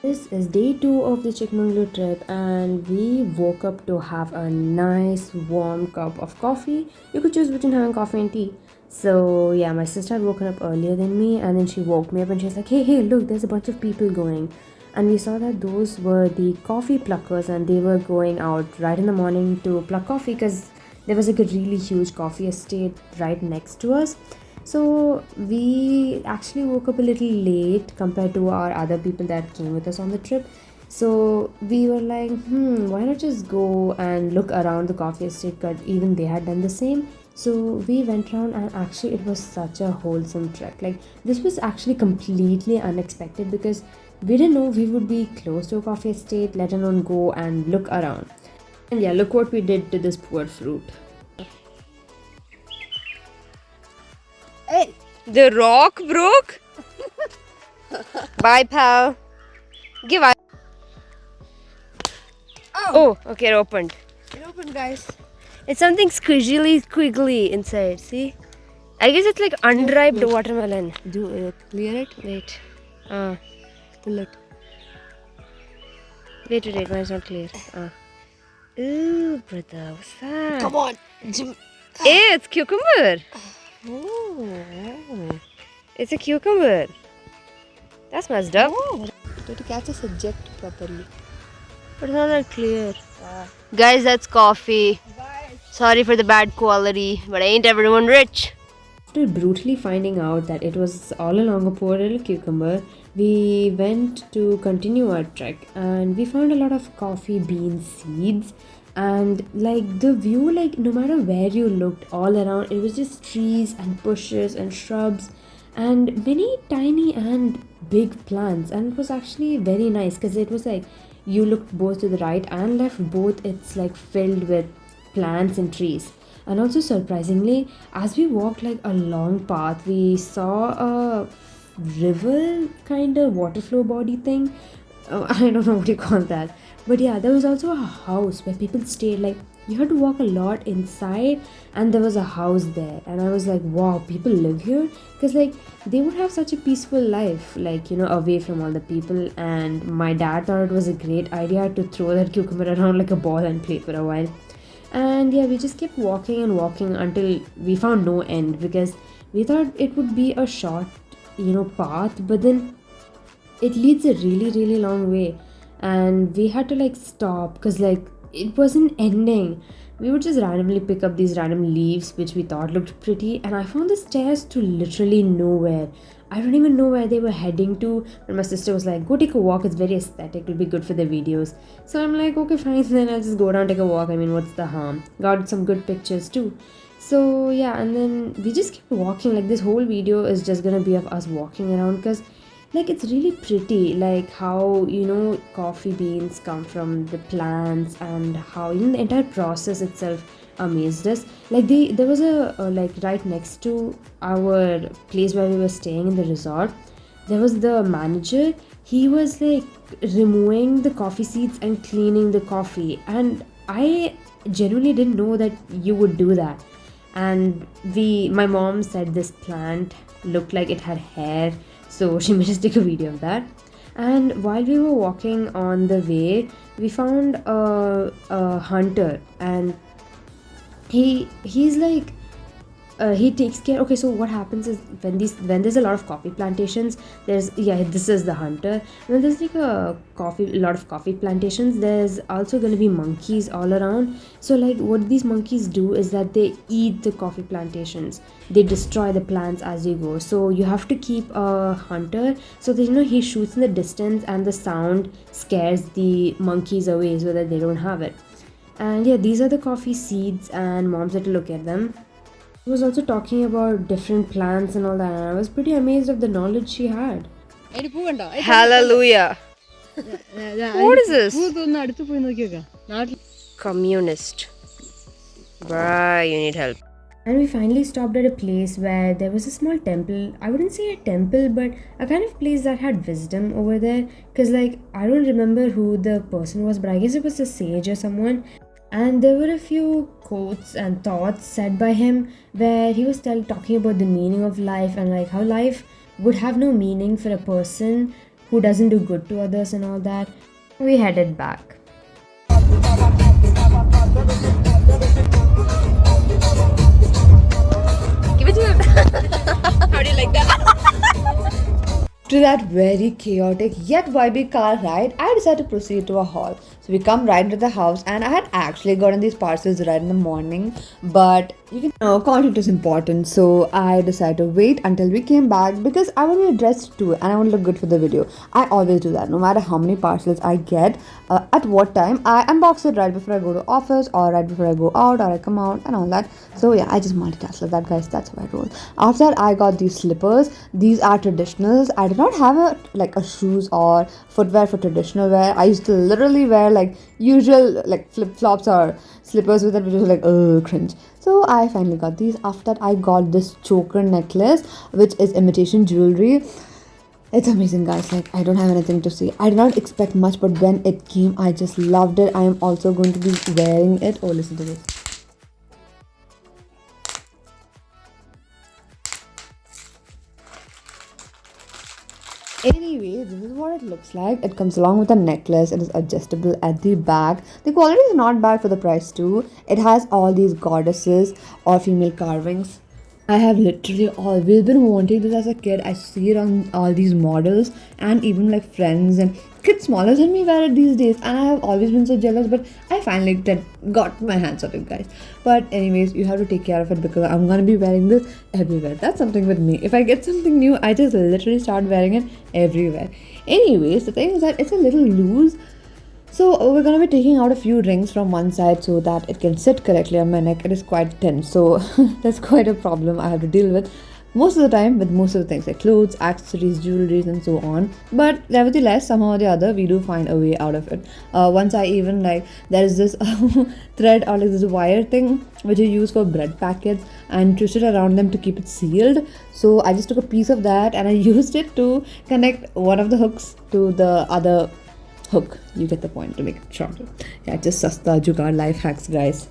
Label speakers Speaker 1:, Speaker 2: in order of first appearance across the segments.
Speaker 1: This is day 2 of the Chikmagalur trip, and we woke up to have a nice warm cup of coffee. You could choose between having coffee and tea. So, yeah, my sister had woken up earlier than me, and then she woke me up and she's like, hey, look, there's a bunch of people going. And we saw that those were the coffee pluckers, and they were going out right in the morning to pluck coffee because there was like a really huge coffee estate right next to us. So we actually woke up a little late compared to our other people that came with us on the trip. So we were like, why not just go and look around the coffee estate? Because even they had done the same. So we went around, and actually it was such a wholesome trek. Like, this was actually completely unexpected because we didn't know we would be close to a coffee estate, let alone go and look around. And yeah, look what we did to this poor fruit.
Speaker 2: Hey, the rock broke. Bye, pal. Give up. Oh, okay, it opened.
Speaker 3: It opened, guys.
Speaker 2: It's something squiggly inside. See? I guess it's like unripe watermelon.
Speaker 3: Do clear it.
Speaker 2: Wait.
Speaker 3: Pull it.
Speaker 2: Wait. Mine's not clear. Ooh, brother, what's that?
Speaker 3: Come on, Jim.
Speaker 2: Hey, it's cucumber.
Speaker 3: Oh.
Speaker 2: It's a cucumber. That's messed up.
Speaker 3: Oh. Try to catch a subject properly.
Speaker 2: But it's not that clear. Guys, that's coffee. Sorry for the bad quality, but ain't everyone rich?
Speaker 1: After brutally finding out that it was all along a poor little cucumber, we went to continue our trek, and we found a lot of coffee bean seeds. And like the view, like no matter where you looked all around, it was just trees and bushes and shrubs and many tiny and big plants. And it was actually very nice because it was like you looked both to the right and left, both it's like filled with plants and trees. And also, surprisingly, as we walked like a long path, we saw a river kind of water flow body thing. I don't know what you call that, but yeah, there was also a house where people stayed. Like, you had to walk a lot inside, and there was a house there, and I was like, wow, people live here, because like they would have such a peaceful life, like, you know, away from all the people. And my dad thought it was a great idea to throw that cucumber around like a ball and play for a while. And yeah, we just kept walking and walking until we found no end, because we thought it would be a short, you know, path, but then it leads a really long way, and we had to like stop because like it wasn't ending. We would just randomly pick up these random leaves which we thought looked pretty, and I found the stairs to literally nowhere. I don't even know where they were heading to, but my sister was like, go take a walk, it's very aesthetic, it'll be good for the videos. So I'm like, okay, fine, then I'll just go down, take a walk. I mean, what's the harm? Got some good pictures too. So yeah, and then we just kept walking. Like, this whole video is just gonna be of us walking around, because like it's really pretty, like how, you know, coffee beans come from the plants, and how, you know, the entire process itself amazed us. Like, there was a like right next to our place where we were staying in the resort, there was the manager. He was like removing the coffee seeds and cleaning the coffee, and I genuinely didn't know that you would do that. And my mom said this plant looked like it had hair, so she made us take a video of that. And while we were walking on the way, we found a hunter, and he's like he takes care. Okay, so what happens is when there's a lot of coffee plantations, this is the hunter. When there's like a lot of coffee plantations, there's also going to be monkeys all around. So like what these monkeys do is that they eat the coffee plantations, they destroy the plants as you go. So you have to keep a hunter so that, you know, he shoots in the distance and the sound scares the monkeys away so that they don't have it. And yeah, these are the coffee seeds, and mom's had to look at them. She was also talking about different plants and all that, and I was pretty amazed of the knowledge she had.
Speaker 2: Hallelujah. What is this? Communist. Bruh, you need help.
Speaker 1: And we finally stopped at a place where there was a small temple. I wouldn't say a temple, but a kind of place that had wisdom over there. Because like, I don't remember who the person was, but I guess it was a sage or someone. And there were a few quotes and thoughts said by him where he was talking about the meaning of life, and like how life would have no meaning for a person who doesn't do good to others and all that. We headed back.
Speaker 2: Give it to him. How do you like that?
Speaker 3: After that very chaotic yet vibey car ride, I decided to proceed to a hall. So we come right into the house, and I had actually gotten these parcels right in the morning, but you can know content is important, so I decided to wait until we came back because I want to be dressed too and I want to look good for the video. I always do that, no matter how many parcels I get, at what time. I unbox it right before I go to office or right before I go out or I come out and all that. So yeah, I just multitask like that, guys. That's how I roll. After that, I got these slippers. These are traditionals. I did not have a shoes or footwear for traditional wear. I used to literally wear like usual like flip flops or slippers with it, which was like cringe. So I finally got these. After that, I got this choker necklace, which is imitation jewelry. It's amazing, guys. Like, I don't have anything to say. I did not expect much, but when it came, I just loved it. I am also going to be wearing it. Oh, listen to this. Anyway, this is what it looks like. It comes along with a necklace. It is adjustable at the back. The quality is not bad for the price too. It has all these goddesses or female carvings. I have literally always been wanting this as a kid. I see it on all these models and even like friends and kids smaller than me wear it these days, and I have always been so jealous, but I finally got my hands on it, guys. But anyways, you have to take care of it because I'm gonna be wearing this everywhere. That's something with me. If I get something new, I just literally start wearing it everywhere. Anyways, the thing is that it's a little loose, so we're gonna be taking out a few rings from one side so that it can sit correctly on my neck. It is quite thin, so that's quite a problem I have to deal with most of the time with most of the things like clothes, accessories, jewelries, and so on. But nevertheless, somehow or the other, we do find a way out of it. Once I even like there is this thread or like this wire thing which you use for bread packets and twist it around them to keep it sealed. So I just took a piece of that and I used it to connect one of the hooks to the other hook. You get the point, to make it shorter. Yeah, just sasta jugaad life hacks, guys.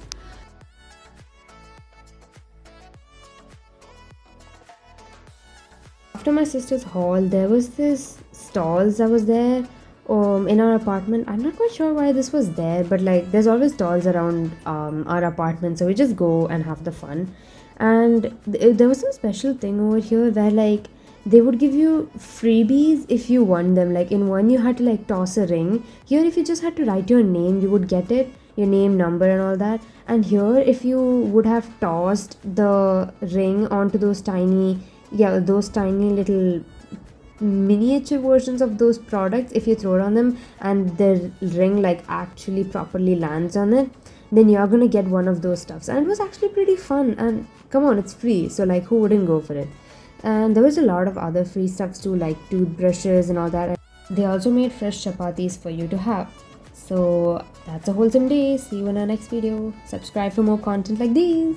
Speaker 1: After my sister's haul, there was this stalls that was there in our apartment. I'm not quite sure why this was there, but like there's always stalls around our apartment, so we just go and have the fun. And there was some special thing over here where like they would give you freebies if you won them. Like in one you had to like toss a ring. Here if you just had to write your name, you would get it, your name, number and all that. And here if you would have tossed the ring onto those tiny little miniature versions of those products, if you throw it on them and the ring like actually properly lands on it, then you're gonna get one of those stuffs. And it was actually pretty fun, and come on, it's free, so like who wouldn't go for it? And there was a lot of other free stuffs too, like toothbrushes and all that. They also made fresh chapatis for you to have. So that's a wholesome day. See you in our next video. Subscribe for more content like these.